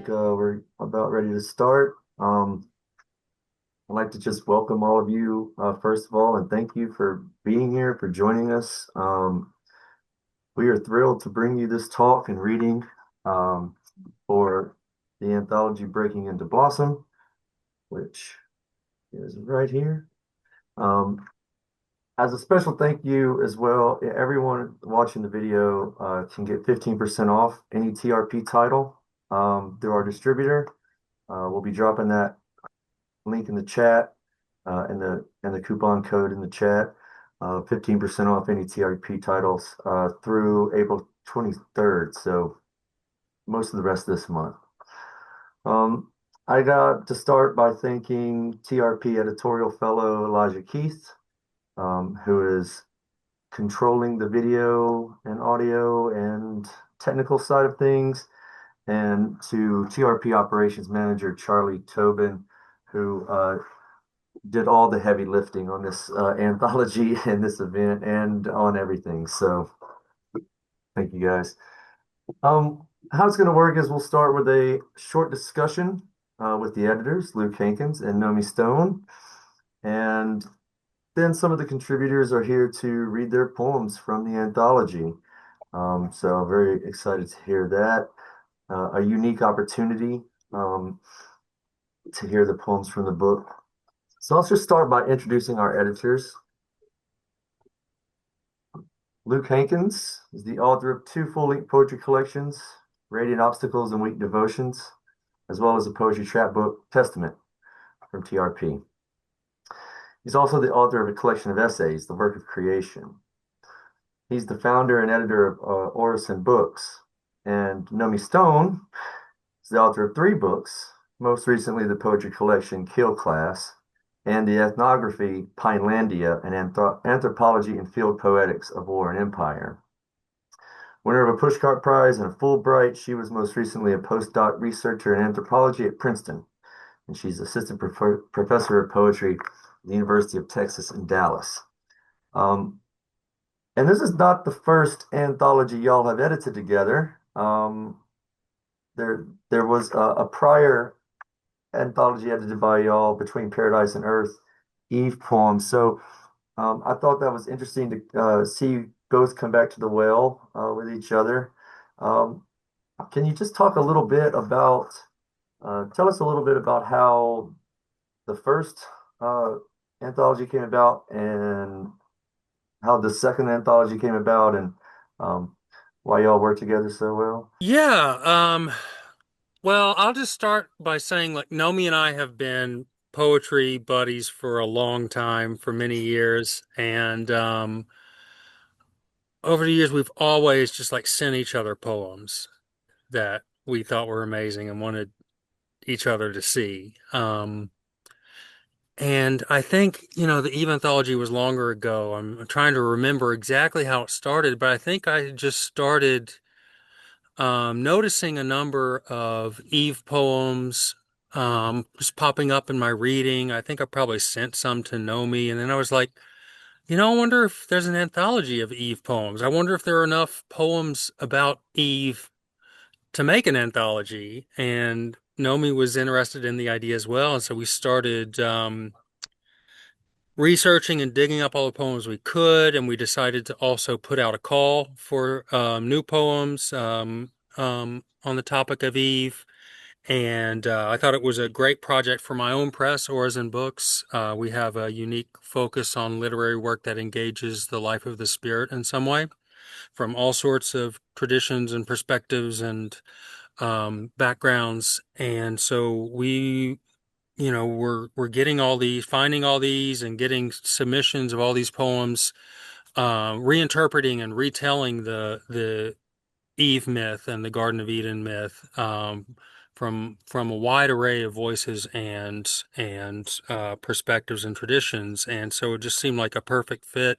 like we're about ready to start. I'd like to just welcome all of you, first of all, and thank you for being here, for joining us. We are thrilled to bring you this talk and reading um, for the anthology Breaking into Blossom, which is right here. Um, as a special thank you as well, everyone watching the video can get 15% off any TRP title through our distributor. We'll be dropping that link in the chat and the coupon code in the chat. 15% off any TRP titles through April 23rd. So most of the rest of this month. Um, I got to start by thanking TRP editorial fellow Elijah Keith, who is controlling the video and audio and technical side of things, and to TRP operations manager Charlie Tobin, who did all the heavy lifting on this anthology and this event and on everything. So thank you guys. How it's going to work is we'll start with a short discussion with the editors, Luke Hankins and Nomi Stone. And then some of the contributors are here to read their poems from the anthology. So I'm very excited to hear that. A unique opportunity to hear the poems from the book. So let's just start by introducing our editors. Luke Hankins is the author of two full-length poetry collections, Radiant Obstacles and Weak Devotions, as well as a poetry trap book, Testament, from TRP. He's also the author of a collection of essays, The Work of Creation. He's the founder and editor of Orison Books. And Nomi Stone is the author of three books, most recently the poetry collection, Kill Class, and the ethnography Pinelandia, an anthropology and field poetics of war and empire. Winner of a Pushcart Prize and a Fulbright, she was most recently a postdoc researcher in anthropology at Princeton, and she's assistant professor of poetry at the University of Texas in Dallas. And this is not the first anthology y'all have edited together. There was a prior anthology edited by y'all, Between Paradise and Earth, Eve poems. So I thought that was interesting to see you both come back to the well with each other. Um, can you just talk a little bit about, tell us a little bit about how the first anthology came about and how the second anthology came about and um, why y'all work together so well? Yeah, well, I'll just start by saying like Nomi and I have been poetry buddies for a long time, for many years, and over the years we've always just like sent each other poems that we thought were amazing and wanted each other to see. And I think, the Eve anthology was longer ago. I'm trying to remember exactly how it started, but I think I just started noticing a number of Eve poems just popping up in my reading. I think I probably sent some to Nomi, and then I was like, I wonder if there's an anthology of Eve poems. I wonder if there are enough poems about Eve to make an anthology. And Nomi was interested in the idea as well, and so we started researching and digging up all the poems we could, and we decided to also put out a call for new poems on the topic of Eve. And I thought it was a great project for my own press, Orison Books. We have a unique focus on literary work that engages the life of the spirit in some way, from all sorts of traditions and perspectives and backgrounds. And so we're getting all these, finding all these, and getting submissions of all these poems, reinterpreting and retelling the Eve myth and the Garden of Eden myth, from a wide array of voices and perspectives and traditions. And so it just seemed like a perfect fit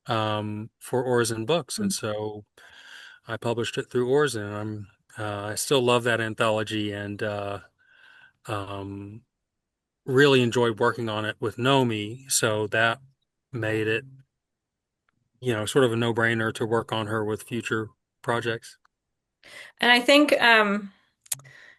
for Orison Books, and so I published it through Orison. I still love that anthology, and um, really enjoyed working on it with Nomi, so that made it, sort of a no-brainer to work on her with future projects. And I think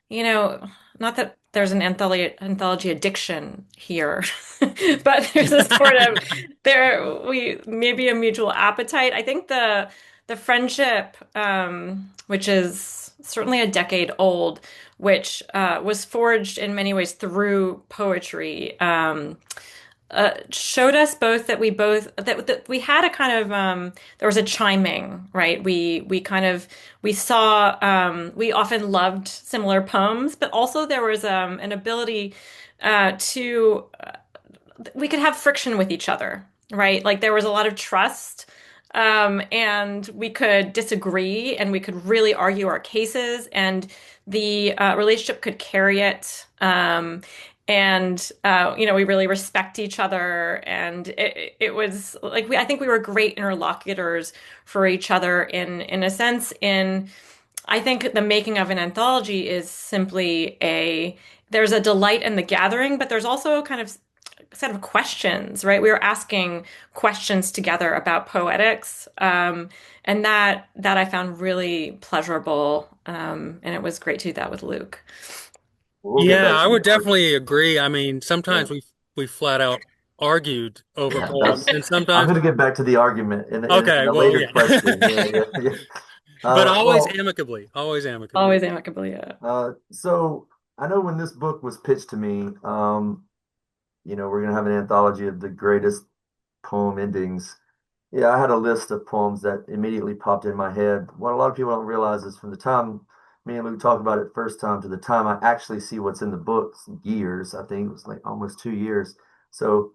You know, not that there's an anthology addiction here, but there's a sort of there we maybe a mutual appetite. I think the friendship, which is certainly a decade old, which was forged in many ways through poetry. Showed us both that that we had a kind of there was a chiming, right? We kind of we saw we often loved similar poems, but also there was an ability to we could have friction with each other, right? Like there was a lot of trust, and we could disagree and we could really argue our cases, and the relationship could carry it. We really respect each other, and it was like I think we were great interlocutors for each other in a sense. I think the making of an anthology is simply there's a delight in the gathering, but there's also kind of set of questions, right? We were asking questions together about poetics, and that I found really pleasurable, and it was great to do that with Luke. We'll get Yeah, back I to the would art. definitely agree. I mean, Yeah, sometimes we flat out argued over yeah. poems, and I'm sometimes going to get back to the argument in okay, a well, later yeah, question. Yeah, yeah, yeah. but always Well, amicably, always amicably. Always amicably, yeah. so I know when this book was pitched to me, we're going to have an anthology of the greatest poem endings. Yeah, I had a list of poems that immediately popped in my head. What a lot of people don't realize is from the time me and Luke talked about it first time to the time I actually see what's in the books, years. I think it was like almost 2 years. So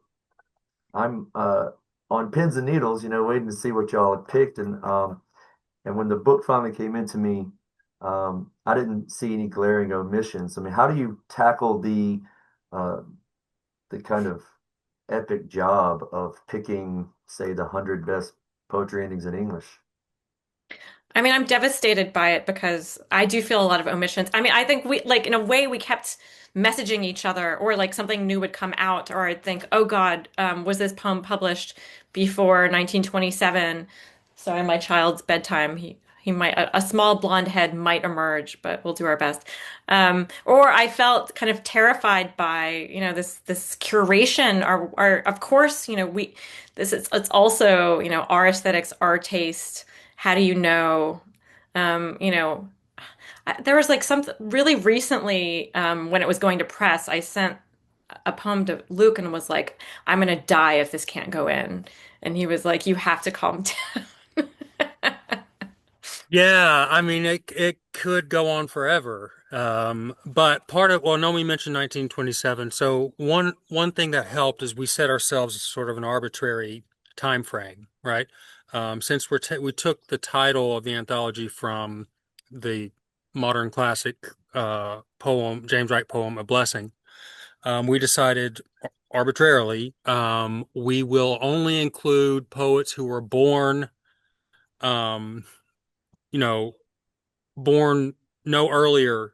I'm on pins and needles, waiting to see what y'all had picked. And when the book finally came into me, I didn't see any glaring omissions. I mean, how do you tackle uh, the kind of epic job of picking, say, the 100 best poetry endings in English? I mean, I'm devastated by it because I do feel a lot of omissions. I mean, I think we, like, in a way, we kept messaging each other, or like something new would come out, or I'd think, oh God, was this poem published before 1927? So in my child's bedtime, he might, a small blonde head might emerge, but we'll do our best. Or I felt kind of terrified by, this curation, or of course, it's also, our aesthetics, our taste. How do you know? Um, you know, there was like some really recently, when it was going to press, I sent a poem to Luke and was like, I'm gonna die if this can't go in. And he was like, you have to calm down. Yeah, I mean it could go on forever. But part of well, Nomi mentioned 1927. So one thing that helped is we set ourselves sort of an arbitrary time frame, right? Since we took the title of the anthology from the modern classic poem, James Wright poem, A Blessing, we decided arbitrarily we will only include poets who were born, um, you know born no earlier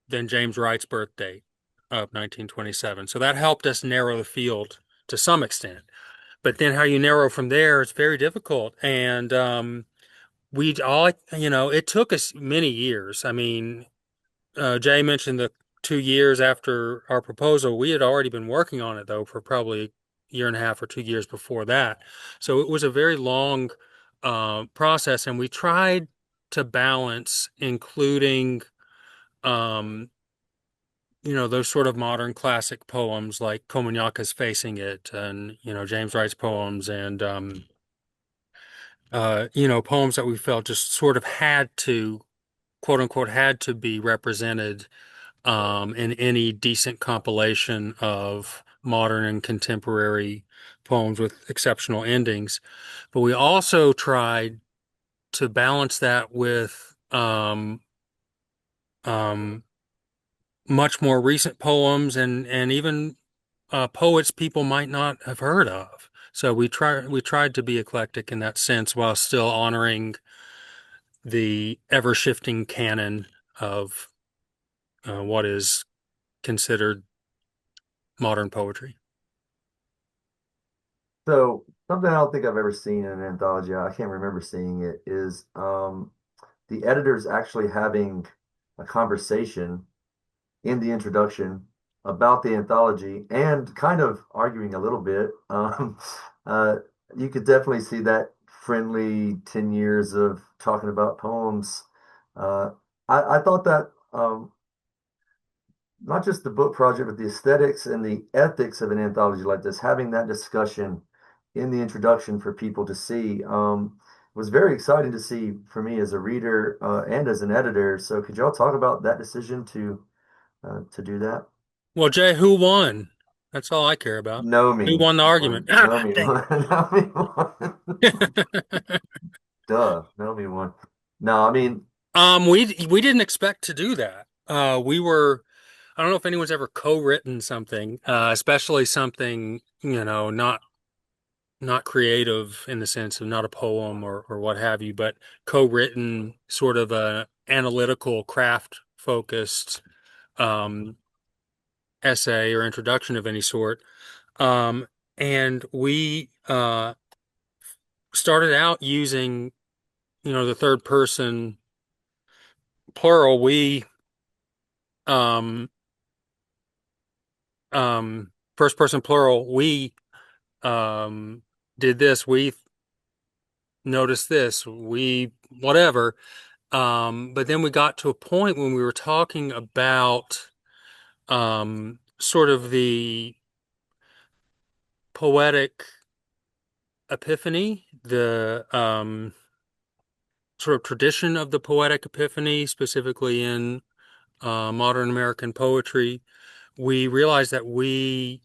than James Wright's birth date of 1927. So that helped us narrow the field to some extent. But then how you narrow from there is very difficult. And we all, it took us many years. I mean, Jay mentioned the 2 years after our proposal. We had already been working on it, though, for probably a year and a half or 2 years before that. So it was a very long process, and we tried to balance including, um, those sort of modern classic poems like Komunyaku's Facing It and, James Wright's poems and, poems that we felt just sort of had to, quote unquote, had to be represented in any decent compilation of modern and contemporary poems with exceptional endings. But we also tried to balance that with um, much more recent poems and even poets people might not have heard of. So we tried to be eclectic in that sense while still honoring the ever shifting canon of what is considered modern poetry. So something I don't think I've ever seen in an anthology, I can't remember seeing it, is the editors actually having a conversation in the introduction about the anthology and kind of arguing a little bit. Uh, you could definitely see that friendly 10 years of talking about poems. Uh, I thought that not just the book project, but the aesthetics and the ethics of an anthology like this, having that discussion in the introduction for people to see, was very exciting to see for me as a reader and as an editor. So could y'all talk about that decision to do that? Well, Jay, who won? That's all I care about. Who Nomi won the argument? won. Ah, Nomi dang won. Nomi won. it. Duh, Nomi won. No, I mean, We didn't expect to do that. I don't know if anyone's ever co-written something, especially something, not creative in the sense of not a poem or what have you, but co-written sort of a analytical craft focused um, essay or introduction of any sort. And we started out using, the third person plural. Um, First person plural, we um, did this, we noticed this, we whatever. But then we got to a point when we were talking about sort of the poetic epiphany, the sort of tradition of the poetic epiphany, specifically in modern American poetry. We realized that we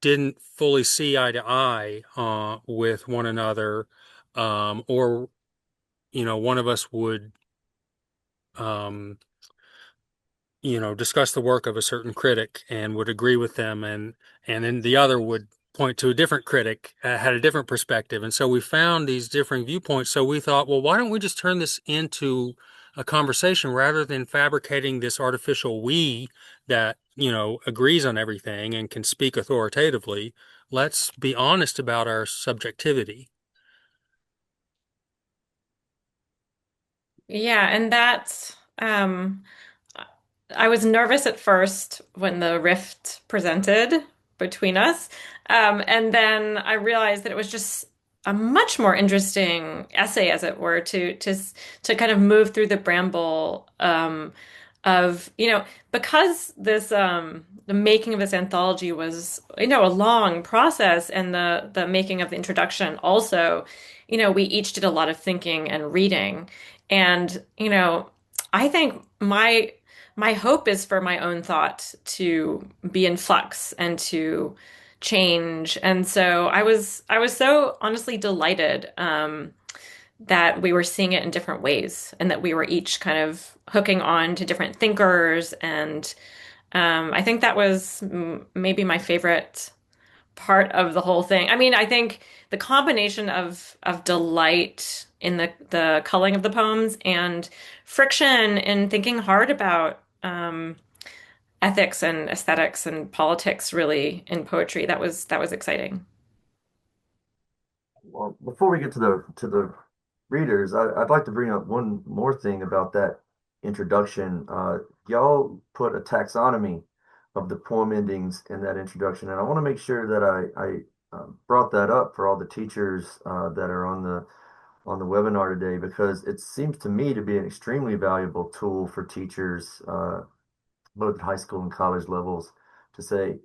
didn't fully see eye to eye with one another, or one of us would um, discuss the work of a certain critic and would agree with them, and then the other would point to a different critic, had a different perspective, and so we found these differing viewpoints. So we thought, well, why don't we just turn this into a conversation rather than fabricating this artificial we that agrees on everything and can speak authoritatively. Let's be honest about our subjectivity. Yeah, and I was nervous at first when the rift presented between us. And then I realized that it was just a much more interesting essay, as it were, to kind of move through the bramble of, because the making of this anthology was, a long process, and the making of the introduction also, we each did a lot of thinking and reading. And, I think my hope is for my own thought to be in flux and to change. And so I was so honestly delighted that we were seeing it in different ways, and that we were each kind of hooking on to different thinkers. And I think that was maybe my favorite part of the whole thing. I mean, I think the combination of delight in the culling of the poems and friction in thinking hard about ethics and aesthetics and politics really in poetry, that was exciting. well, before we get to the readers, I'd like to bring up one more thing about that introduction. Y'all put a taxonomy of the poem endings in that introduction, and I want to make sure that I brought that up for all the teachers that are on the webinar today, because it seems to me to be an extremely valuable tool for teachers, both at high school and college levels, to say,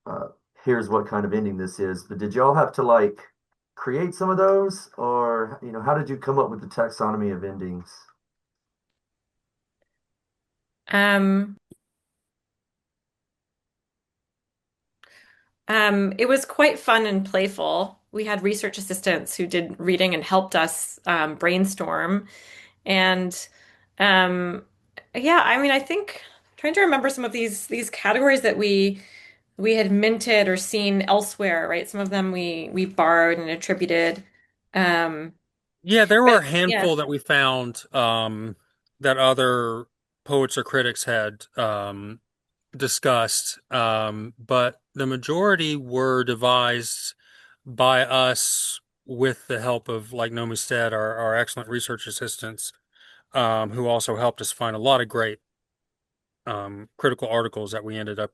uh, here's what kind of ending this is. But did y'all have to like create some of those, or how did you come up with the taxonomy of endings? Um, it was quite fun and playful. We had research assistants who did reading and helped us brainstorm. And um, yeah, I mean, I think trying to remember some of these categories that we had minted or seen elsewhere, right? Some of them we borrowed and attributed. Um, Yeah, there but were a yeah. handful that we found that other poets or critics had discussed, but the majority were devised by us with the help of, like Nomi said, our excellent research assistants, who also helped us find a lot of great critical articles that we ended up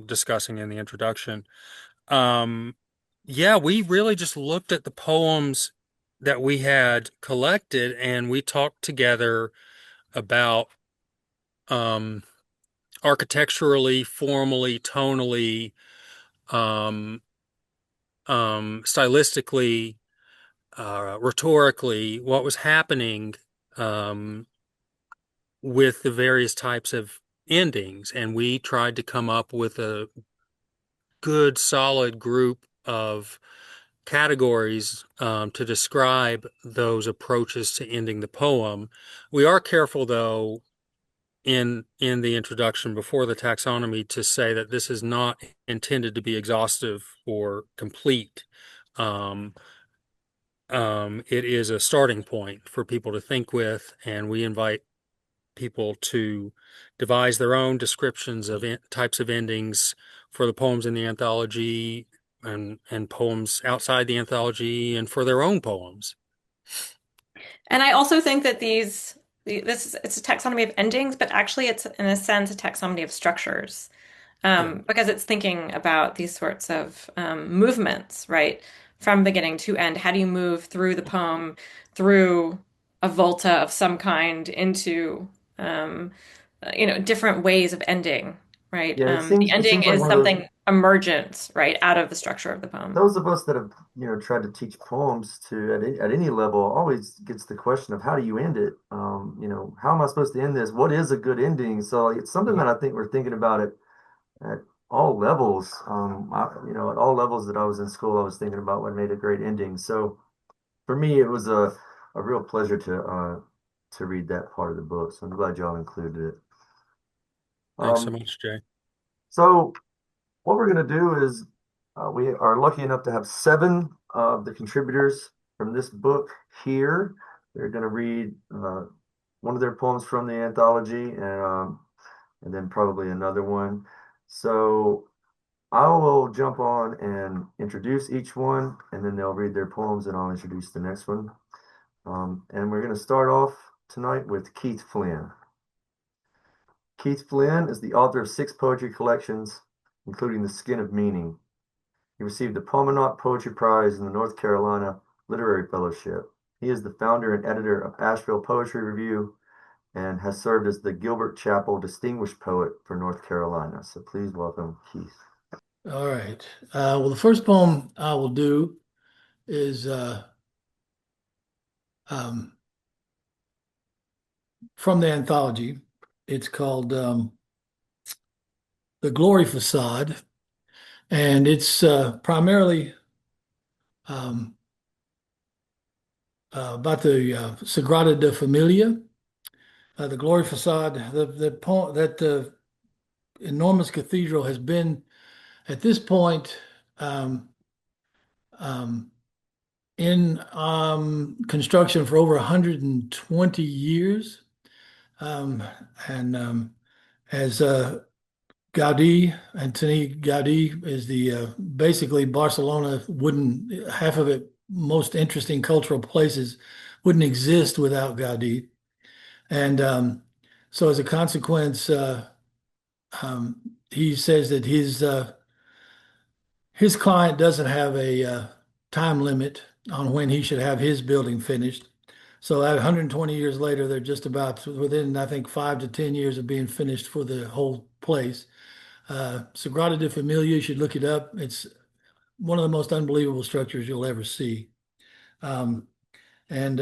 discussing in the introduction. Um, yeah, we really just looked at the poems that we had collected and we talked together about um, architecturally, formally, tonally, um, stylistically, rhetorically, what was happening um, with the various types of endings. And we tried to come up with a good, solid group of categories to describe those approaches to ending the poem. We are careful, though, in the introduction before the taxonomy to say that this is not intended to be exhaustive or complete. Um, it is a starting point for people to think with, and we invite people to devise their own descriptions of types of endings for the poems in the anthology and poems outside the anthology and for their own poems. And I also think that it's a taxonomy of endings, but actually it's in a sense a taxonomy of structures. Yeah. Because it's thinking about these sorts of movements, right? From beginning to end. How do you move through the poem, through a volta of some kind into, different ways of ending, right? Yeah, The it ending seems like is one of those something emergent, right, out of the structure of the poem. those of us that have, tried to teach poems to at any level always gets the question of how do you end it? How am I supposed to end this? What is a good ending? So it's something that I think we're thinking about it at all levels. At all levels that I was in school, I was thinking about what made a great ending. So for me, it was a real pleasure to read that part of the book. So I'm glad y'all included it. Thanks so Um, much, Jay. so what we're going to do is we are lucky enough to have seven of the contributors from this book here. They're going to read one of their poems from the anthology and then probably another one. So I will jump on and introduce each one, and then they'll read their poems, and I'll introduce the next one. And we're going to start off tonight with Keith Flynn. Keith Flynn is the author of 6 poetry collections, including The Skin of Meaning. He received the Palmanok Poetry Prize in the North Carolina Literary Fellowship. He is the founder and editor of Asheville Poetry Review and has served as the Gilbert Chapel Distinguished Poet for North Carolina. So please welcome Keith. All right. Well, the first poem I will do is um, from the anthology. It's called The Glory Facade, and it's primarily um, about the Sagrada de Familia. The Glory Facade, the poem that the enormous cathedral has been at this point um, um, in construction for over 120 years. Um, and as Gaudí, Antoni Gaudí is the basically Barcelona wouldn't, half of it, most interesting cultural places wouldn't exist without Gaudí. And so as a consequence, he says that his client doesn't have a time limit on when he should have his building finished. So at 120 years later, they're just about within, I think, 5 to 10 years of being finished for the whole place. Sagrada de Familia, you should look it up. It's one of the most unbelievable structures you'll ever see. Um, and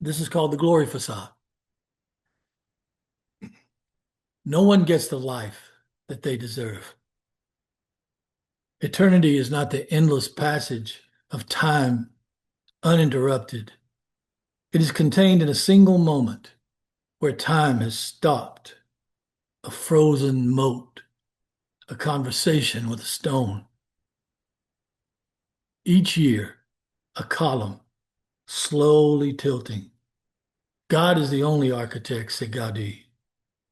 This is called the Glory Facade. No one gets the life that they deserve. Eternity is not the endless passage of time uninterrupted. It is contained in a single moment where time has stopped, a frozen moat, a conversation with a stone. Each year, a column slowly tilting. God is the only architect, said Gaudi.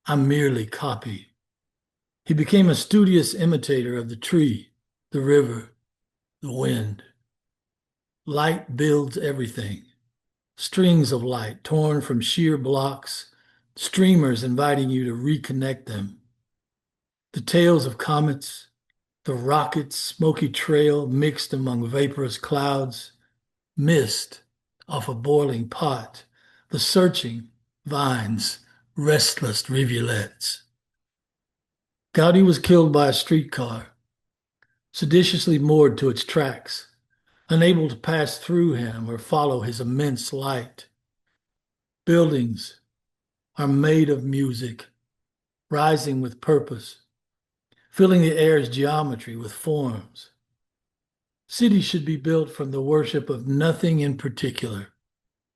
I'm merely copy. He became a studious imitator of the tree, the river, the wind. Light builds everything. Strings of light torn from sheer blocks streamers inviting you to reconnect them. The tails of comets, the rocket's smoky trail mixed among vaporous clouds, mist off a boiling pot, the searching vines, restless rivulets. Gaudi was killed by a streetcar, seditiously moored to its tracks, unable to pass through him or follow his immense light. Buildings are made of music, rising with purpose, filling the air's geometry with forms. Cities should be built from the worship of nothing in particular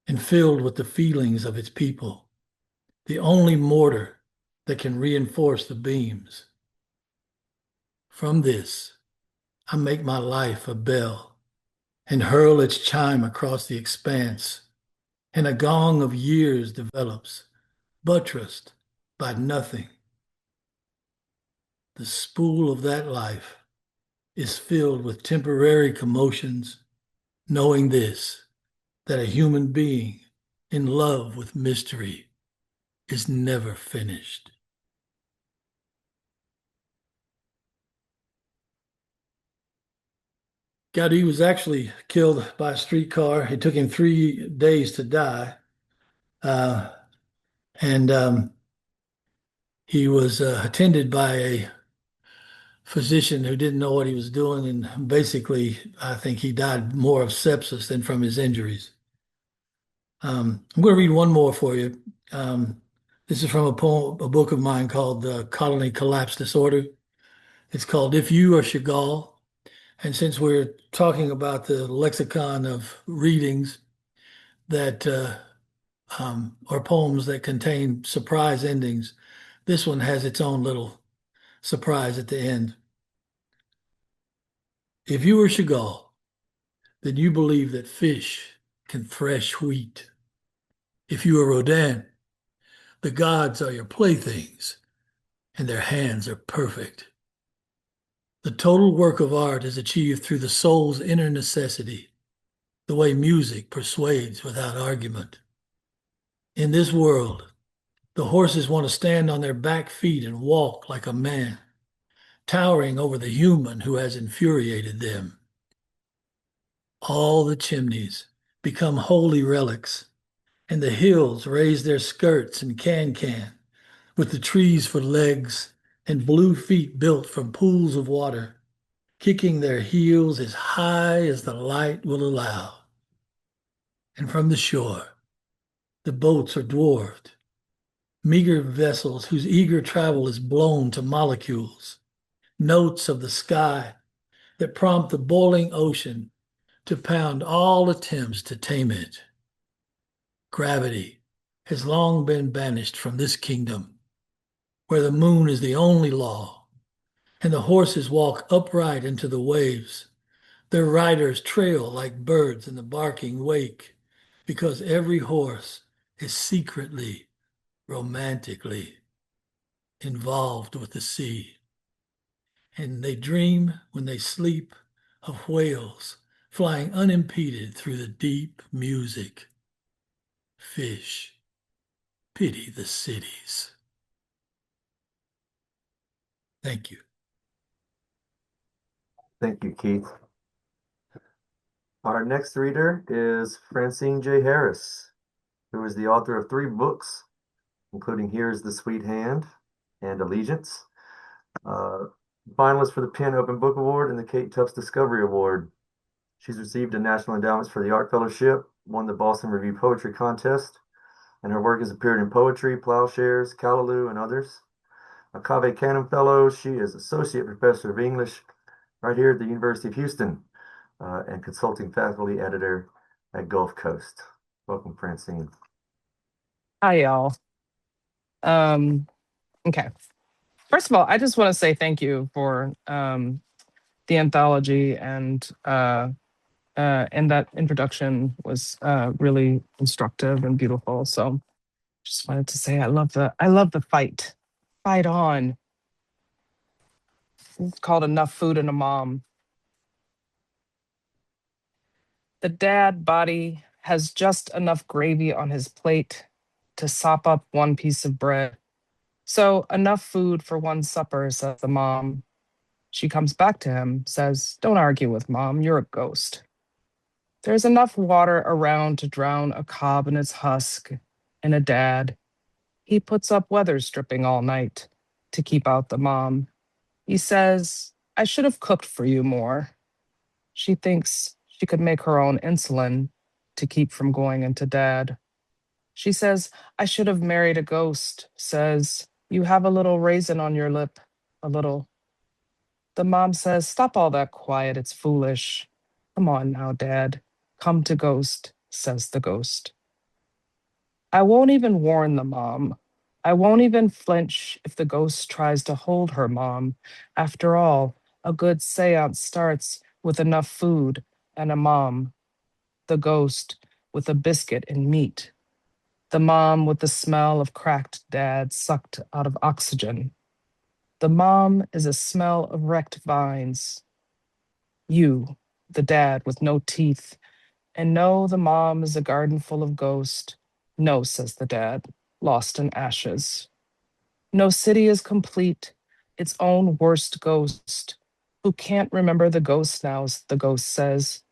and filled with the feelings of its people, the only mortar that can reinforce the beams. From this, I make my life a bell and hurl its chime across the expanse, and a gong of years develops, buttressed by nothing. The spool of that life is filled with temporary commotions, knowing this, that a human being in love with mystery is never finished. Gaudi was actually killed by a streetcar. It took him 3 days to die. And he was attended by a physician who didn't know what he was doing. And basically, I think he died more of sepsis than from his injuries. I'm going to read one more for you. This is from a book of mine called Colony Collapse Disorder. It's called If You Are Chagall. And since we're talking about the lexicon of readings that or poems that contain surprise endings, this one has its own little surprise at the end. If you were Chagall, then you believe that fish can thresh wheat. If you are Rodin, the gods are your playthings, and their hands are perfect. The total work of art is achieved through the soul's inner necessity, the way music persuades without argument. In this world, the horses want to stand on their back feet and walk like a man, towering over the human who has infuriated them. All the chimneys become holy relics, and the hills raise their skirts and can, with the trees for legs and blue feet built from pools of water, kicking their heels as high as the light will allow. And from the shore, the boats are dwarfed, meager vessels whose eager travel is blown to molecules, notes of the sky that prompt the boiling ocean to pound all attempts to tame it. Gravity has long been banished from this kingdom, where the moon is the only law, and the horses walk upright into the waves. Their riders trail like birds in the barking wake, because every horse is secretly, romantically involved with the sea. And they dream when they sleep of whales flying unimpeded through the deep music. Fish, pity the cities. Thank you. Thank you, Keith. Our next reader is Francine J. Harris, who is the author of 3 books, including Here's the Sweet Hand and Allegiance. Finalist for the Penn Open Book Award and the Kate Tufts Discovery Award. She's received a National Endowments for the Art Fellowship, won the Boston Review Poetry Contest, and her work has appeared in Poetry, Plowshares, Callaloo, and others. A Cave Canem Fellow, she is Associate Professor of English right here at the University of Houston and Consulting Faculty Editor at Gulf Coast. Welcome, Francine. Hi, y'all. Okay. First of all, I just want to say thank you for the anthology, and that introduction was really instructive and beautiful. So just wanted to say I love the fight. Fight on. It's called Enough Food and a Mom. The dad body has just enough gravy on his plate to sop up one piece of bread. So enough food for one supper, says the mom. She comes back to him, says, don't argue with mom, you're a ghost. There's enough water around to drown a cob in its husk and a dad. He puts up weather stripping all night to keep out the mom. He says, I should have cooked for you more. She thinks she could make her own insulin to keep from going into dad. She says, I should have married a ghost. Says, you have a little raisin on your lip, a little. The mom says, stop all that quiet, it's foolish. Come on now, dad. Come to ghost, says the ghost. I won't even warn the mom. I won't even flinch if the ghost tries to hold her mom. After all, a good seance starts with enough food and a mom. The ghost with a biscuit and meat. The mom with the smell of cracked dad sucked out of oxygen. The mom is a smell of wrecked vines. You, the dad with no teeth. And no, the mom is a garden full of ghosts. No, says the dad, lost in ashes. No city is complete, its own worst ghost. Who can't remember the ghost now, the ghost says.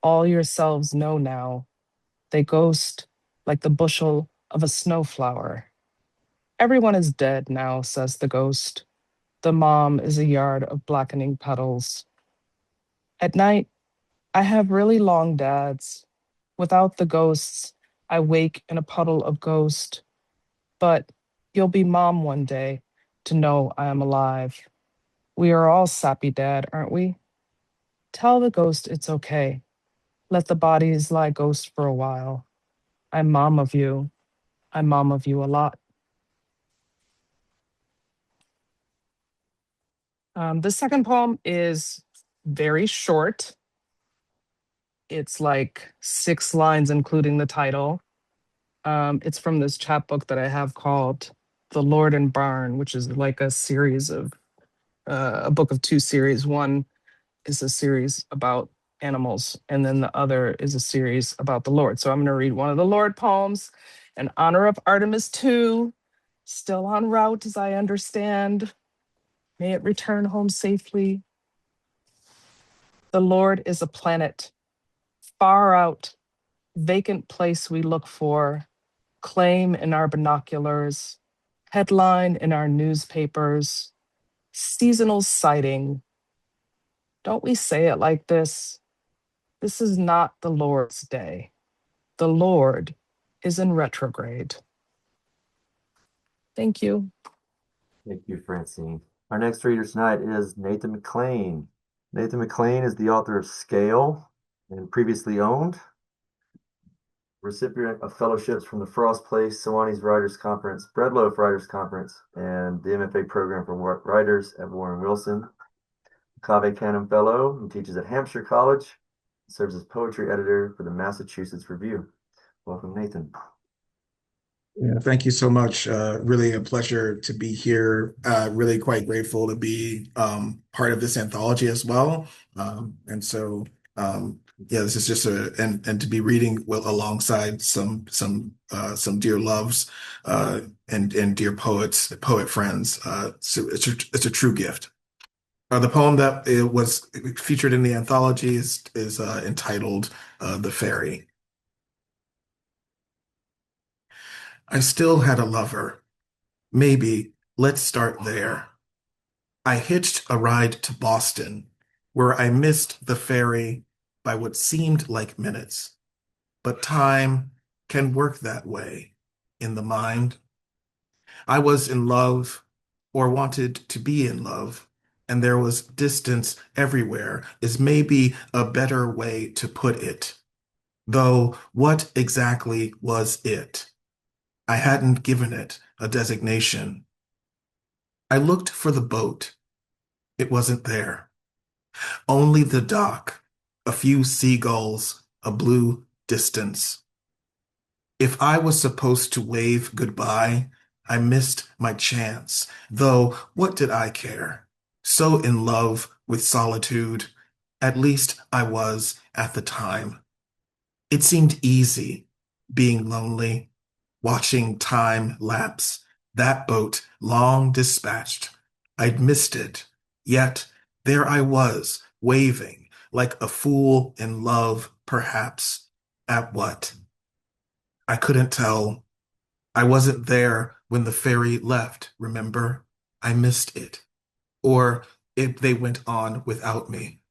All yourselves know now. They ghost like the bushel of a snowflower. Everyone is dead now, says the ghost. The mom is a yard of blackening petals. At night, I have really long dads. Without the ghosts, I wake in a puddle of ghost. But you'll be mom one day to know I am alive. We are all sappy, Dad, aren't we? Tell the ghost it's okay. Let the bodies lie ghost for a while. I'm mom of you. I'm mom of you a lot. The second poem is very short. It's like 6 lines, including the title. It's from this chapbook that I have called The Lord and Barn, which is like a series of, a book of 2 series. One is a series about animals, and then the other is a series about the Lord. So I'm going to read one of the Lord poems in honor of Artemis II, still en route as I understand. May it return home safely. The Lord is a planet, far out, vacant place we look for, claim in our binoculars, headline in our newspapers, seasonal sighting. Don't we say it like this? This is not the Lord's day. The Lord is in retrograde. Thank you. Thank you, Francine. Our next reader tonight is Nathan McClain. Nathan McClain is the author of Scale and Previously Owned, recipient of fellowships from the Frost Place, Sewanee's Writers Conference, Breadloaf Writers Conference, and the MFA program for writers at Warren Wilson. Cave Canem Fellow and teaches at Hampshire College, serves as poetry editor for the Massachusetts Review. Welcome, Nathan. Yeah, thank you so much. Really a pleasure to be here. Really quite grateful to be part of this anthology as well. And so, yeah, this is just and to be reading alongside some dear loves and dear poet friends. So it's a true gift. The poem that it was featured in the anthology is entitled "The Fairy." I still had a lover. Maybe let's start there. I hitched a ride to Boston, where I missed the ferry by what seemed like minutes. But time can work that way in the mind. I was in love, or wanted to be in love, and there was distance everywhere, is maybe a better way to put it. Though what exactly was it? I hadn't given it a designation. I looked for the boat. It wasn't there. Only the dock, a few seagulls, a blue distance. If I was supposed to wave goodbye, I missed my chance, though what did I care? So in love with solitude, at least I was at the time. It seemed easy, being lonely. watching time lapse, that boat long dispatched. I'd missed it, yet there I was, waving like a fool in love, perhaps. At what? I couldn't tell. I wasn't there when the ferry left, remember? I missed it. Or if they went on without me.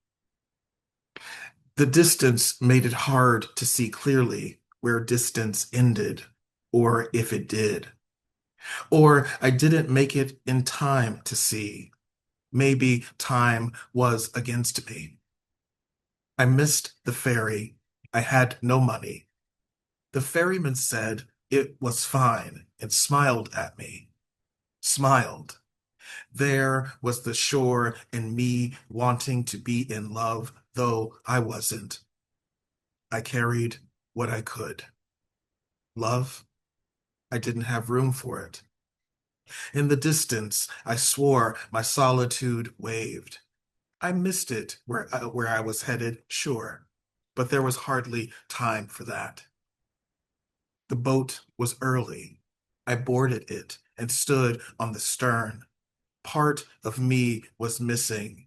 The distance made it hard to see clearly where distance ended, or if it did. Or I didn't make it in time to see. Maybe time was against me. I missed the ferry. I had no money. The ferryman said it was fine and smiled at me. Smiled. There was the shore and me wanting to be in love, though I wasn't. I carried what I could. Love, I didn't have room for it. In the distance, I swore my solitude waved. I missed it where I was headed, sure, but there was hardly time for that. The boat was early. I boarded it and stood on the stern. Part of me was missing,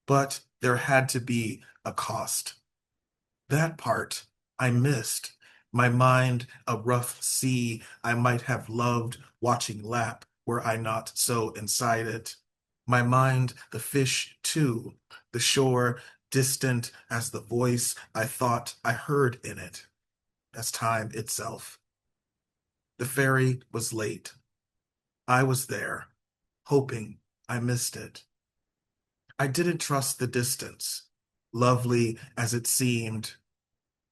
but there had to be a cost. That part I missed. My mind a rough sea I might have loved watching lap were I not so inside it. My mind the fish too, the shore distant as the voice I thought I heard in it, as time itself. The ferry was late. I was there, hoping I missed it. I didn't trust the distance, lovely as it seemed.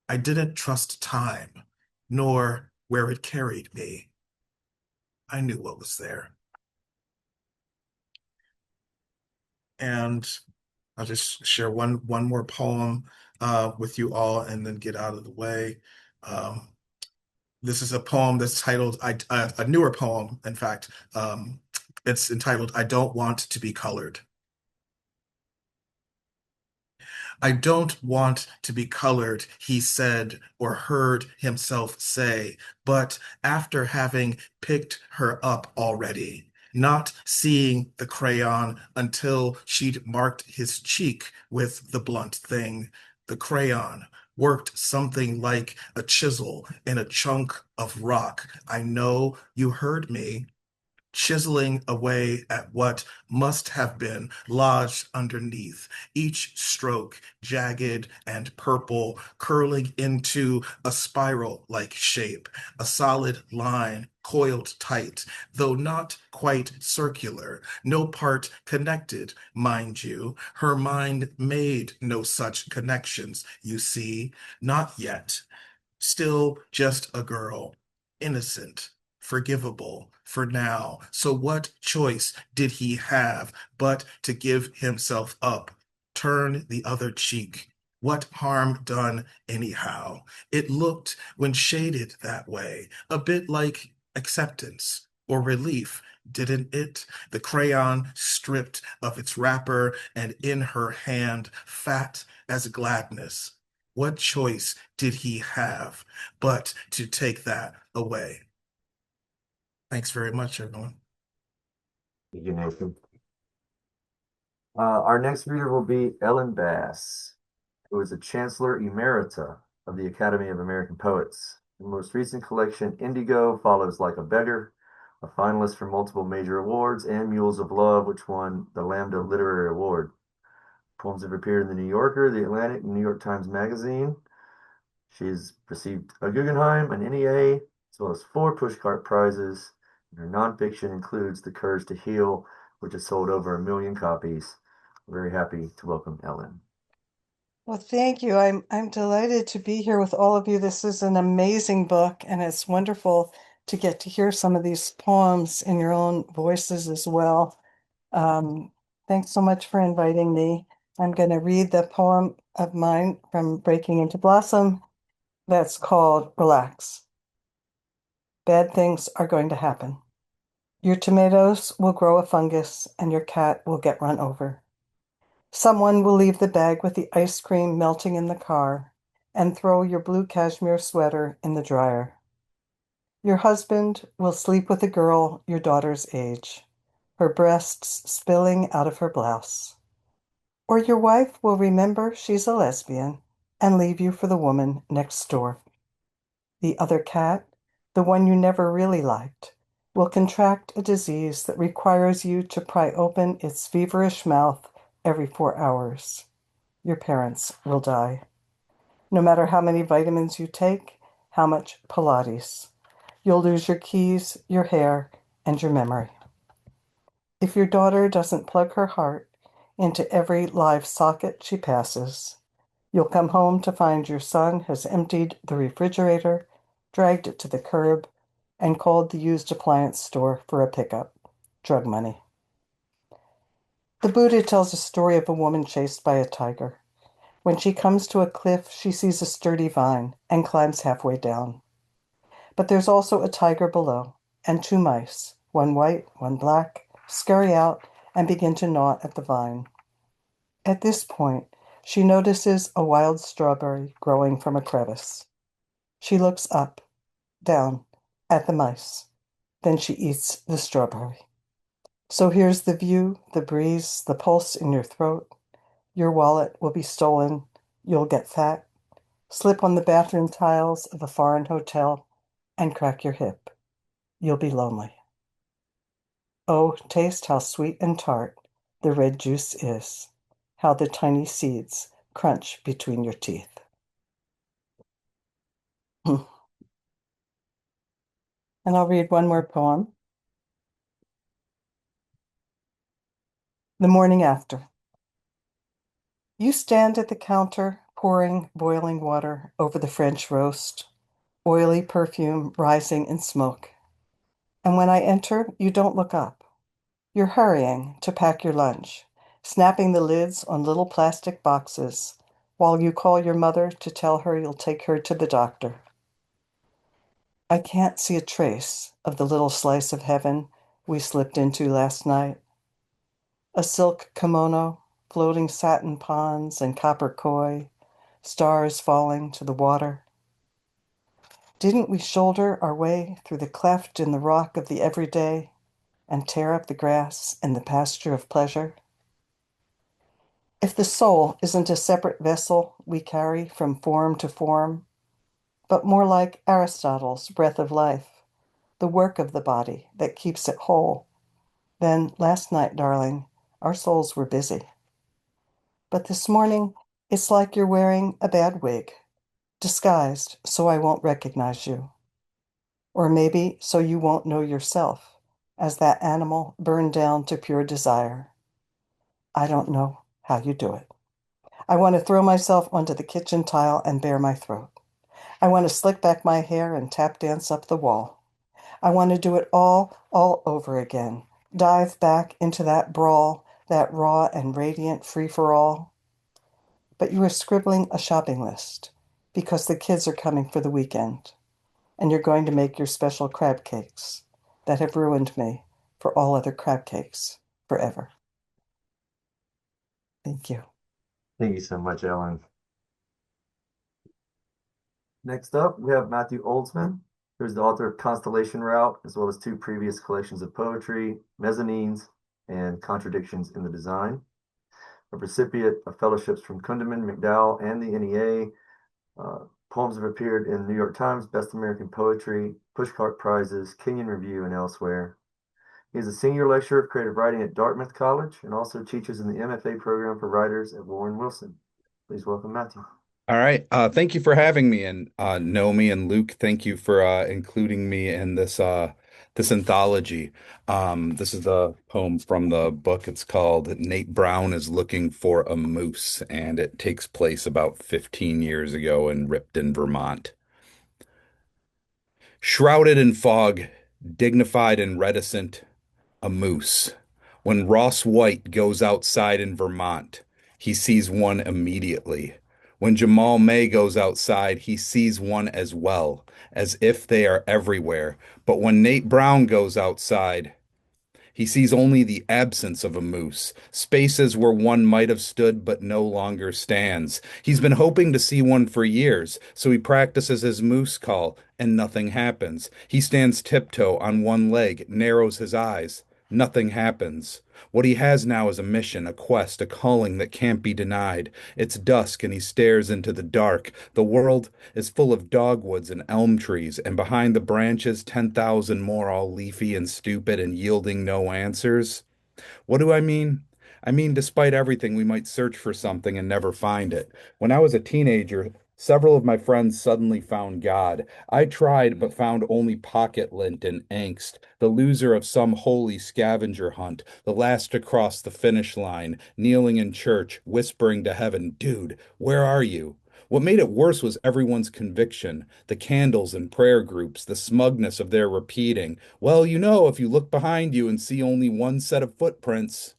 I didn't trust time, nor where it carried me. I knew what was there. And I'll just share one more poem with you all and then get out of the way. Um, this is a poem that's titled, a newer poem, in fact. It's entitled, I Don't Want to Be Colored. I don't want to be colored, he said, or heard himself say, but after having picked her up already, not seeing the crayon until she'd marked his cheek with the blunt thing, the crayon worked something like a chisel in a chunk of rock. I know you heard me chiseling away at what must have been lodged underneath, each stroke jagged and purple, curling into a spiral-like shape, a solid line coiled tight, though not quite circular, no part connected, mind you. Her mind made no such connections, you see, not yet. Still just a girl, innocent, forgivable for now. So what choice did he have but to give himself up, turn the other cheek? What harm done anyhow? It looked, when shaded that way, a bit like acceptance or relief, didn't it? The crayon stripped of its wrapper and in her hand, fat as gladness. What choice did he have but to take that away? Thanks very much, everyone. Thank you, Nathan. Our next reader will be Ellen Bass, who is a Chancellor Emerita of the Academy of American Poets. The most recent collection, Indigo, follows Like a Beggar, a finalist for multiple major awards, and Mules of Love, which won the Lambda Literary Award. Poems have appeared in the New Yorker, the Atlantic, and New York Times Magazine. She's received a Guggenheim, an NEA, as well as 4 Pushcart Prizes. And her nonfiction includes The Courage to Heal, which has sold over 1 million copies. We're very happy to welcome Ellen. Well, thank you. I'm delighted to be here with all of you. This is an amazing book, and it's wonderful to get to hear some of these poems in your own voices as well. Thanks so much for inviting me. I'm going to read the poem of mine from Breaking into Blossom that's called Relax. Bad things are going to happen. Your tomatoes will grow a fungus, and your cat will get run over. Someone will leave the bag with the ice cream melting in the car and throw your blue cashmere sweater in the dryer. Your husband will sleep with a girl your daughter's age, her breasts spilling out of her blouse. Or your wife will remember she's a lesbian and leave you for the woman next door. The other cat, the one you never really liked, will contract a disease that requires you to pry open its feverish mouth every 4 hours. Your parents will die. No matter how many vitamins you take, how much Pilates. You'll lose your keys, your hair, and your memory. If your daughter doesn't plug her heart into every live socket she passes, you'll come home to find your son has emptied the refrigerator, dragged it to the curb, and called the used appliance store for a pickup. Drug money. The Buddha tells a story of a woman chased by a tiger. When she comes to a cliff, she sees a sturdy vine and climbs halfway down. But there's also a tiger below, and two mice, one white, one black, scurry out and begin to gnaw at the vine. At this point, she notices a wild strawberry growing from a crevice. She looks up, down, at the mice. Then she eats the strawberry. So here's the view, the breeze, the pulse in your throat. Your wallet will be stolen. You'll get fat. Slip on the bathroom tiles of a foreign hotel and crack your hip. You'll be lonely. Oh, taste how sweet and tart the red juice is, how the tiny seeds crunch between your teeth. And I'll read one more poem. The morning after. You stand at the counter, pouring boiling water over the French roast, oily perfume rising in smoke. And when I enter, you don't look up. You're hurrying to pack your lunch, snapping the lids on little plastic boxes, while you call your mother to tell her you'll take her to the doctor. I can't see a trace of the little slice of heaven we slipped into last night. A silk kimono, floating satin ponds and copper koi, stars falling to the water. Didn't we shoulder our way through the cleft in the rock of the everyday and tear up the grass in the pasture of pleasure? If the soul isn't a separate vessel we carry from form to form, but more like Aristotle's breath of life, the work of the body that keeps it whole, then last night, darling, our souls were busy. But this morning, it's like you're wearing a bad wig, disguised so I won't recognize you. Or maybe so you won't know yourself, as that animal burned down to pure desire. I don't know how you do it. I want to throw myself onto the kitchen tile and bare my throat. I want to slick back my hair and tap dance up the wall. I want to do it all over again. Dive back into that brawl, that raw and radiant free-for-all. But you are scribbling a shopping list because the kids are coming for the weekend, and you're going to make your special crab cakes that have ruined me for all other crab cakes forever. Thank you. Thank you so much, Ellen. Next up, we have Mathew Olzmann, who's the author of Constellation Route, as well as two previous collections of poetry, Mezzanines and Contradictions in the Design. A recipient of fellowships from Kundiman, McDowell, and the NEA. Poems have appeared in New York Times, Best American Poetry, Pushcart Prizes, Kenyon Review, and elsewhere. He is a senior lecturer of creative writing at Dartmouth College and also teaches in the MFA program for writers at Warren Wilson. Please welcome Mathew. All right. Thank you for having me, and Nomi and Luke, thank you for including me in this anthology. This is the poem from the book. It's called Nate Brown is Looking for a Moose, and it takes place about 15 years ago in Ripton, Vermont. Shrouded in fog, dignified and reticent, a moose. When Ross White goes outside in Vermont, he sees one immediately. When Jamal May goes outside, he sees one as well, as if they are everywhere. But when Nate Brown goes outside, he sees only the absence of a moose, spaces where one might have stood but no longer stands. He's been hoping to see one for years, so he practices his moose call and nothing happens. He stands tiptoe on one leg, narrows his eyes. Nothing happens. What he has now is a mission, a quest, a calling that can't be denied. It's dusk and he stares into the dark. The world is full of dogwoods and elm trees, and behind the branches, 10,000 more, all leafy and stupid and yielding no answers. What do I mean? I mean, despite everything, we might search for something and never find it. When I was a teenager, several of my friends suddenly found God. I tried, but found only pocket lint and angst, the loser of some holy scavenger hunt, the last to cross the finish line, kneeling in church, whispering to heaven, Dude, where are you? What made it worse was everyone's conviction, the candles and prayer groups, the smugness of their repeating, well, you know, if you look behind you and see only one set of footprints.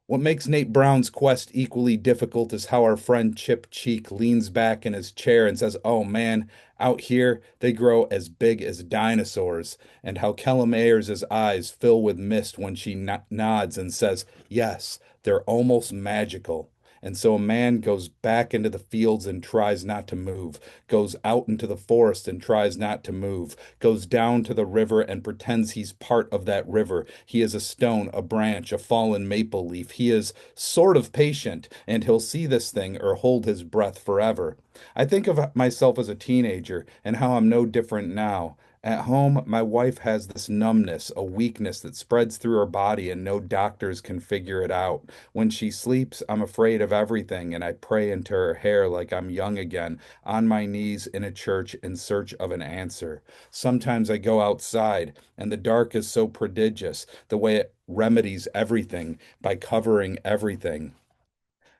What makes Nate Brown's quest equally difficult is how our friend Chip Cheek leans back in his chair and says, Oh man, out here they grow as big as dinosaurs, and how Kellum Ayers' eyes fill with mist when she nods and says, Yes, they're almost magical. And so a man goes back into the fields and tries not to move, goes out into the forest and tries not to move, goes down to the river and pretends he's part of that river. He is a stone, a branch, a fallen maple leaf. He is sort of patient, and he'll see this thing or hold his breath forever. I think of myself as a teenager and how I'm no different now. At home, my wife has this numbness, a weakness that spreads through her body, and no doctors can figure it out. When she sleeps, I'm afraid of everything, and I pray into her hair like I'm young again, on my knees in a church in search of an answer. Sometimes I go outside, and the dark is so prodigious, the way it remedies everything by covering everything.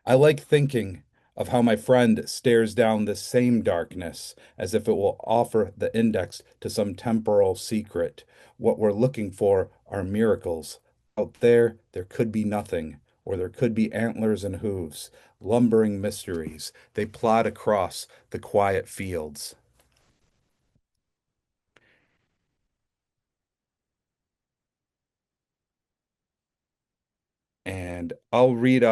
I like thinking of how my friend stares down this same darkness as if it will offer the index to some temporal secret. What we're looking for are miracles. Out there, there could be nothing, or there could be antlers and hooves, lumbering mysteries. They plod across the quiet fields. And I'll read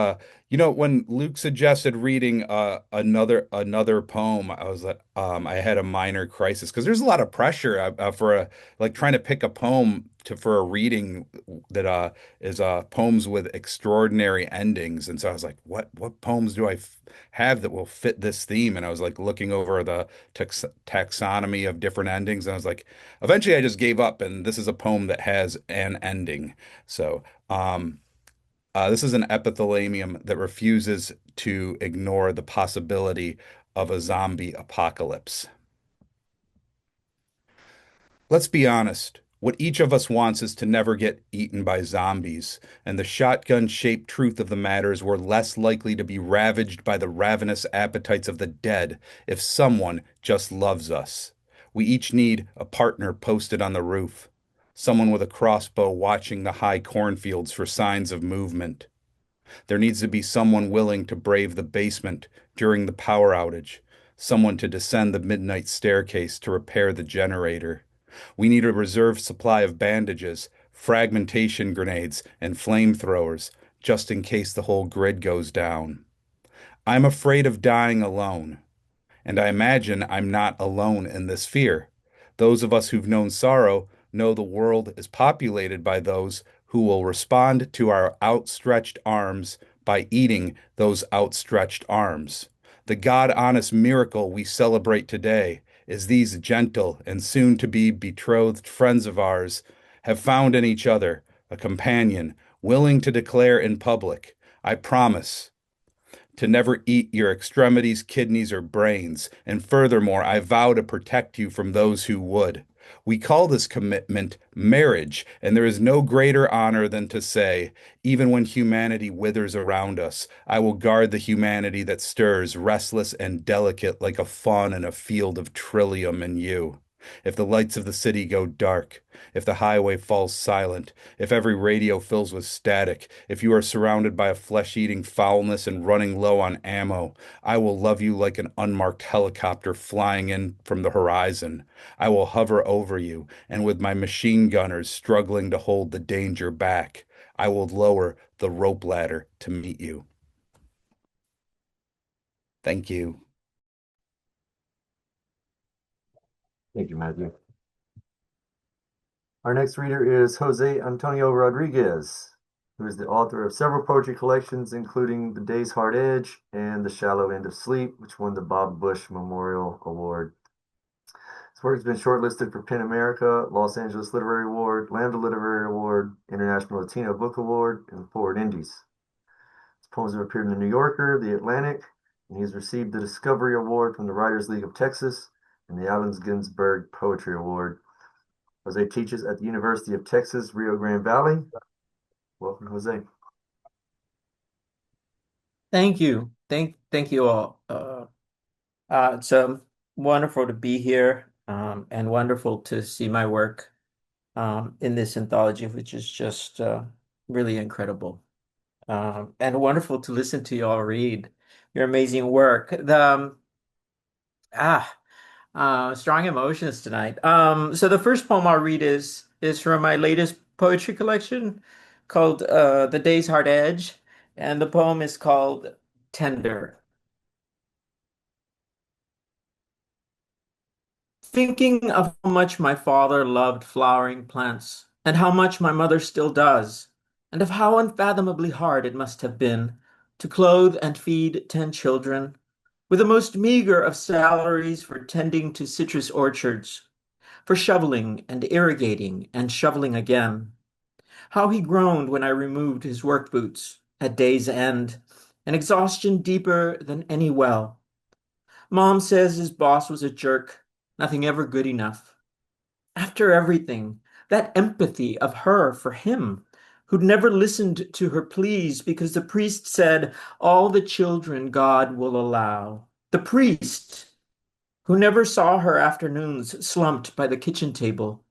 when Luke suggested reading another poem, I was like I had a minor crisis because there's a lot of pressure for like trying to pick a poem to for a reading that is poems with extraordinary endings. And so I was like, what poems do have that will fit this theme? And I was like looking over the taxonomy of different endings, and I was like, eventually I just gave up, and this is a poem that has an ending. So this is an epithalamium that refuses to ignore the possibility of a zombie apocalypse. Let's be honest. What each of us wants is to never get eaten by zombies, and the shotgun-shaped truth of the matter is we're less likely to be ravaged by the ravenous appetites of the dead if someone just loves us. We each need a partner posted on the roof, someone with a crossbow watching the high cornfields for signs of movement. There needs to be someone willing to brave the basement during the power outage, someone to descend the midnight staircase to repair the generator. We need a reserve supply of bandages, fragmentation grenades, and flamethrowers, just in case the whole grid goes down. I'm afraid of dying alone. And I imagine I'm not alone in this fear. Those of us who've known sorrow know the world is populated by those who will respond to our outstretched arms by eating those outstretched arms. The God honest miracle we celebrate today is these gentle and soon to be betrothed friends of ours have found in each other a companion willing to declare in public, I promise to never eat your extremities, kidneys, or brains. And furthermore, I vow to protect you from those who would. We call this commitment marriage, and there is no greater honor than to say, even when humanity withers around us, I will guard the humanity that stirs, restless and delicate like a fawn in a field of trillium in you. If the lights of the city go dark, if the highway falls silent, if every radio fills with static, if you are surrounded by a flesh-eating foulness and running low on ammo, I will love you like an unmarked helicopter flying in from the horizon. I will hover over you, and with my machine gunners struggling to hold the danger back, I will lower the rope ladder to meet you. Thank you. Thank you, Matthew. Our next reader is José Antonio Rodríguez, who is the author of several poetry collections, including The Day's Hard Edge and The Shallow End of Sleep, which won the Bob Bush Memorial Award. His work has been shortlisted for PEN America, Los Angeles Literary Award, Lambda Literary Award, International Latino Book Award, and Forward Indies. His poems have appeared in The New Yorker, The Atlantic, and he has received the Discovery Award from the Writers League of Texas and the Allen Ginsberg Poetry Award. Jose teaches at the University of Texas, Rio Grande Valley. Welcome, Jose. Thank you. Thank you all. It's wonderful to be here, and wonderful to see my work in this anthology, which is just really incredible. And wonderful to listen to you all read your amazing work. Strong emotions tonight. So the first poem I'll read is from my latest poetry collection called The Day's Hard Edge, and the poem is called Tender. Thinking of how much my father loved flowering plants, and how much my mother still does, and of how unfathomably hard it must have been to clothe and feed 10 children, with the most meager of salaries for tending to citrus orchards, for shoveling and irrigating and shoveling again. How he groaned when I removed his work boots at day's end, an exhaustion deeper than any well. Mom says his boss was a jerk, nothing ever good enough. After everything, that empathy of her for him, who'd never listened to her pleas because the priest said, all the children God will allow. The priest, who never saw her afternoons slumped by the kitchen table,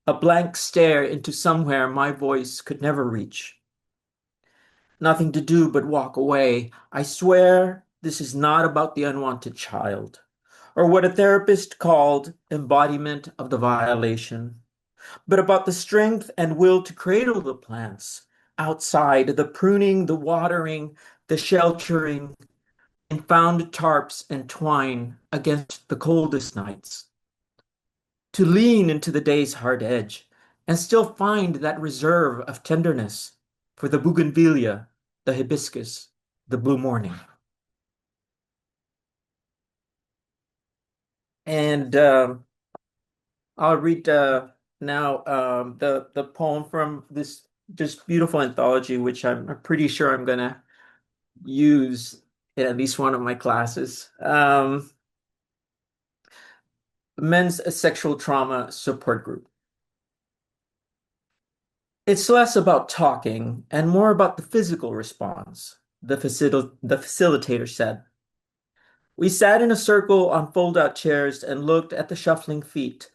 a blank stare into somewhere my voice could never reach. Nothing to do but walk away. I swear this is not about the unwanted child, or what a therapist called embodiment of the violation, but about the strength and will to cradle the plants outside, the pruning, the watering, the sheltering, and found tarps and twine against the coldest nights. To lean into the day's hard edge and still find that reserve of tenderness for the bougainvillea, the hibiscus, the blue morning. And I'll read now the poem from this just beautiful anthology, which I'm pretty sure I'm gonna use in at least one of my classes. Men's Sexual Trauma Support Group. It's less about talking and more about the physical response, the facilitator said. We sat in a circle on fold-out chairs and looked at the shuffling feet,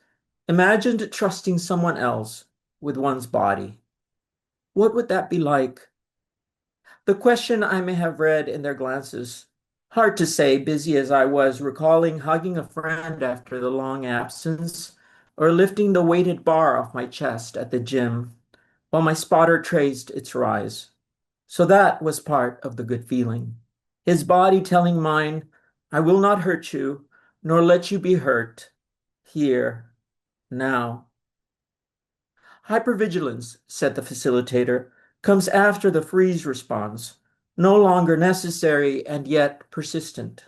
imagined trusting someone else with one's body. What would that be like? The question I may have read in their glances. Hard to say, busy as I was recalling hugging a friend after the long absence, or lifting the weighted bar off my chest at the gym, while my spotter traced its rise. So that was part of the good feeling. His body telling mine, I will not hurt you, nor let you be hurt. Here, now. Hypervigilance, said the facilitator, comes after the freeze response, no longer necessary and yet persistent.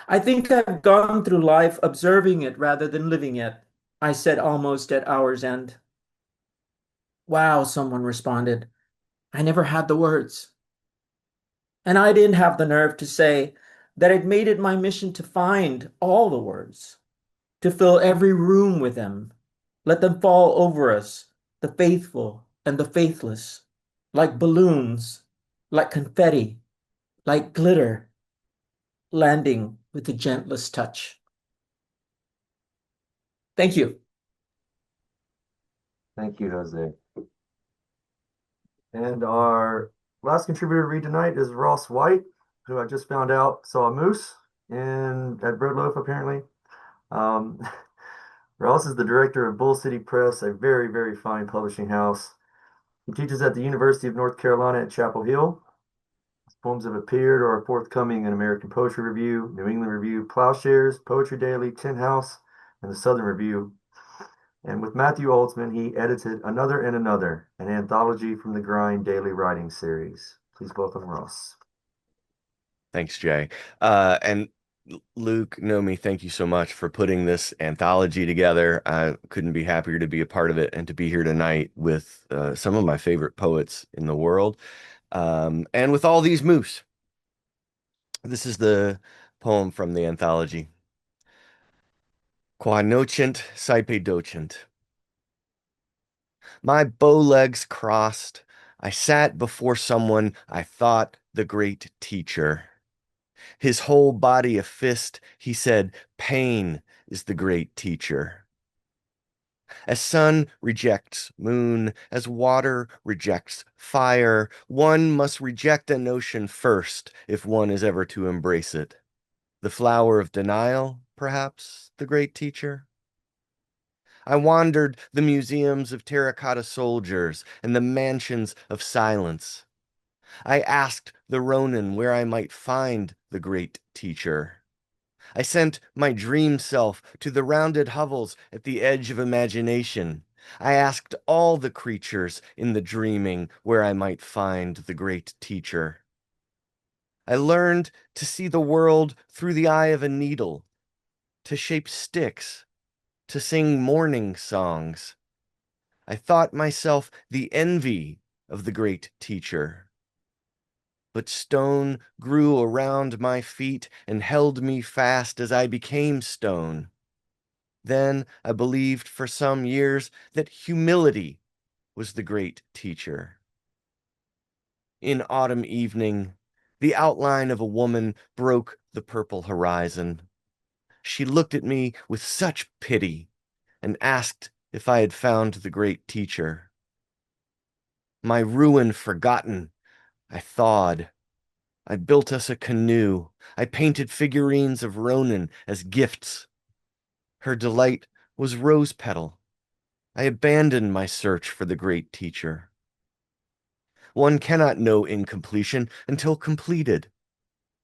I think I've gone through life observing it rather than living it, I said almost at hour's end. Wow, someone responded. I never had the words. And I didn't have the nerve to say that I'd made it my mission to find all the words, to fill every room with them, let them fall over us, the faithful and the faithless, like balloons, like confetti, like glitter, landing with the gentlest touch. Thank you. Thank you, Jose. And our last contributor to read tonight is Ross White, who I just found out saw a moose at Breadloaf, apparently. Ross is the director of Bull City Press, a very, very fine publishing house. He teaches at the University of North Carolina at Chapel Hill. His poems have appeared or are forthcoming in American Poetry Review, New England Review, Plowshares, Poetry Daily, Tin House, and the Southern Review. And with Mathew Olzmann, he edited Another and Another, an anthology from the Grind daily writing series. Please welcome Ross. Thanks, Jay. And Luke, Nomi, thank you so much for putting this anthology together. I couldn't be happier to be a part of it and to be here tonight with some of my favorite poets in the world, and with all these moose. This is the poem from the anthology. Qua nocent saepe docent. My bow legs crossed, I sat before someone I thought the great teacher. His whole body a fist, he said, pain is the great teacher. As sun rejects moon, as water rejects fire, one must reject a notion first if one is ever to embrace it. The flower of denial, perhaps, the great teacher? I wandered the museums of terracotta soldiers and the mansions of silence. I asked the Ronin where I might find the great teacher. I sent my dream self to the rounded hovels at the edge of imagination. I asked all the creatures in the dreaming where I might find the great teacher. I learned to see the world through the eye of a needle, to shape sticks, to sing morning songs. I thought myself the envy of the great teacher. But stone grew around my feet and held me fast as I became stone. Then I believed for some years that humility was the great teacher. In autumn evening, the outline of a woman broke the purple horizon. She looked at me with such pity and asked if I had found the great teacher. My ruin forgotten, I thawed. I built us a canoe. I painted figurines of Ronin as gifts. Her delight was rose petal. I abandoned my search for the great teacher. One cannot know incompletion until completed.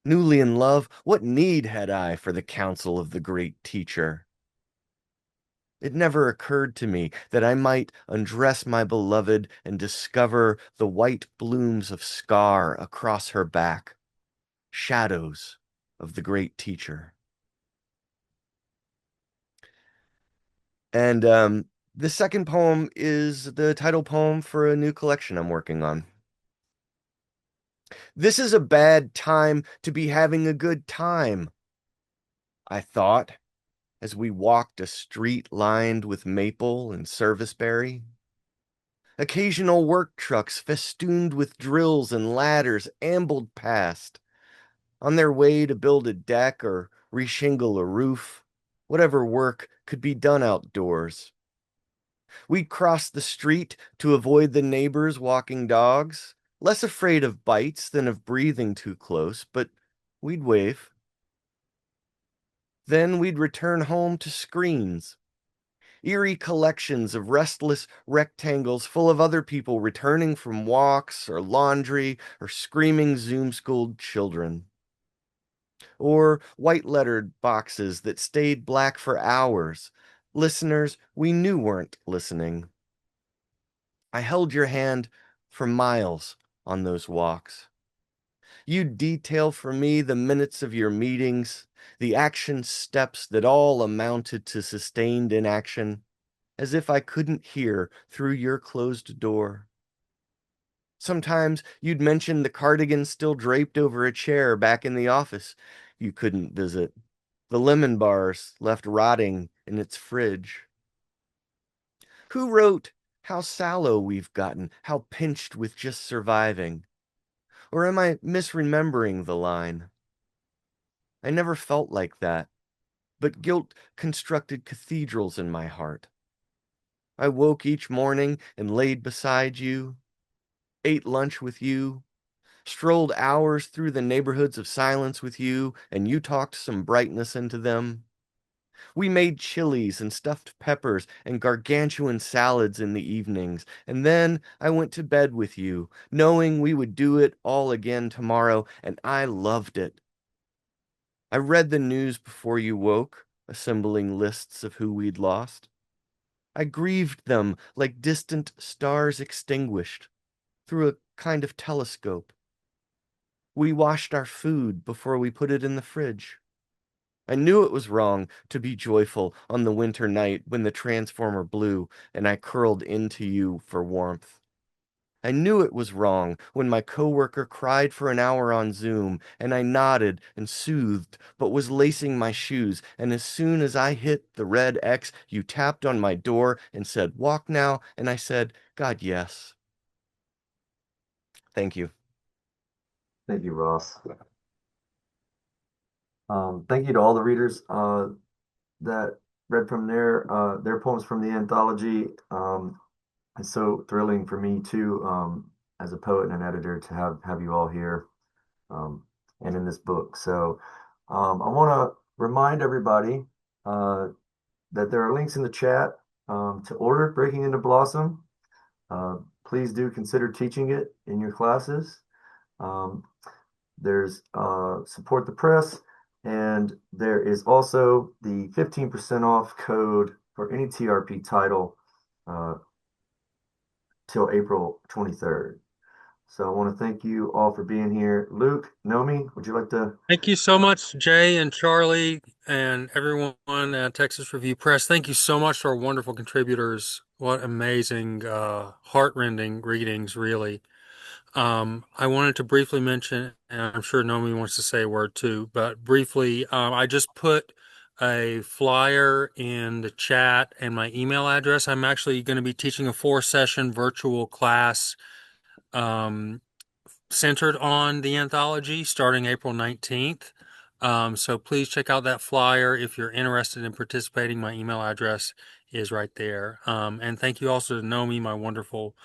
Newly in love, what need had I for the counsel of the great teacher? It never occurred to me that I might undress my beloved and discover the white blooms of scar across her back, shadows of the great teacher. And the second poem is the title poem for a new collection I'm working on. This is a bad time to be having a good time, I thought, as we walked a street lined with maple and serviceberry. Occasional work trucks festooned with drills and ladders ambled past, on their way to build a deck or reshingle a roof, whatever work could be done outdoors. We'd cross the street to avoid the neighbors walking dogs, less afraid of bites than of breathing too close, but we'd wave. Then we'd return home to screens, eerie collections of restless rectangles full of other people returning from walks or laundry or screaming Zoom-schooled children. Or white-lettered boxes that stayed black for hours, listeners we knew weren't listening. I held your hand for miles on those walks. You'd detail for me the minutes of your meetings, the action steps that all amounted to sustained inaction, as if I couldn't hear through your closed door. Sometimes you'd mention the cardigan still draped over a chair back in the office you couldn't visit, the lemon bars left rotting in its fridge. Who wrote how sallow we've gotten, how pinched with just surviving? Or am I misremembering the line? I never felt like that, but guilt constructed cathedrals in my heart. I woke each morning and laid beside you, ate lunch with you, strolled hours through the neighborhoods of silence with you, and you talked some brightness into them. We made chilies and stuffed peppers and gargantuan salads in the evenings, and then I went to bed with you, knowing we would do it all again tomorrow, and I loved it. I read the news before you woke, assembling lists of who we'd lost. I grieved them like distant stars extinguished through a kind of telescope. We washed our food before we put it in the fridge. I knew it was wrong to be joyful on the winter night when the transformer blew and I curled into you for warmth. I knew it was wrong when my coworker cried for an hour on Zoom and I nodded and soothed but was lacing my shoes, and as soon as I hit the red X, you tapped on my door and said, "Walk now," and I said, "God, yes." Thank you. Thank you, Ross. Thank you to all the readers that read from their poems from the anthology. It's so thrilling for me too, as a poet and an editor, to have you all here and in this book. So I want to remind everybody that there are links in the chat to order Breaking into Blossom. Please do consider teaching it in your classes. There's support the press, and there is also the 15% off code for any TRP title till April 23rd. So I want to thank you all for being here. Luke, Nomi, would you like to? Thank you so much, Jay and Charlie and everyone at Texas Review Press. Thank you so much to our wonderful contributors. What amazing, heart-rending readings, really. I wanted to briefly mention, and I'm sure Nomi wants to say a word too, but briefly, I just put a flyer in the chat and my email address. I'm actually going to be teaching a 4-session virtual class centered on the anthology starting April 19th. So please check out that flyer if you're interested in participating. My email address is right there. And thank you also to Nomi, my wonderful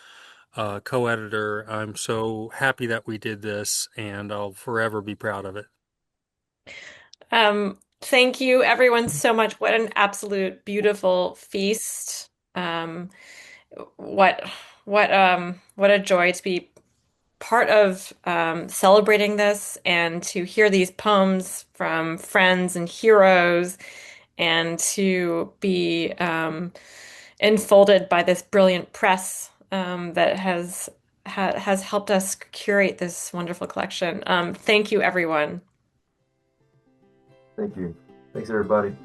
co-editor. I'm so happy that we did this, and I'll forever be proud of it. Thank you everyone so much. What an absolute beautiful feast. What what a joy to be part of celebrating this and to hear these poems from friends and heroes and to be enfolded by this brilliant press that has helped us curate this wonderful collection. Thank you, everyone. Thank you. Thanks, everybody.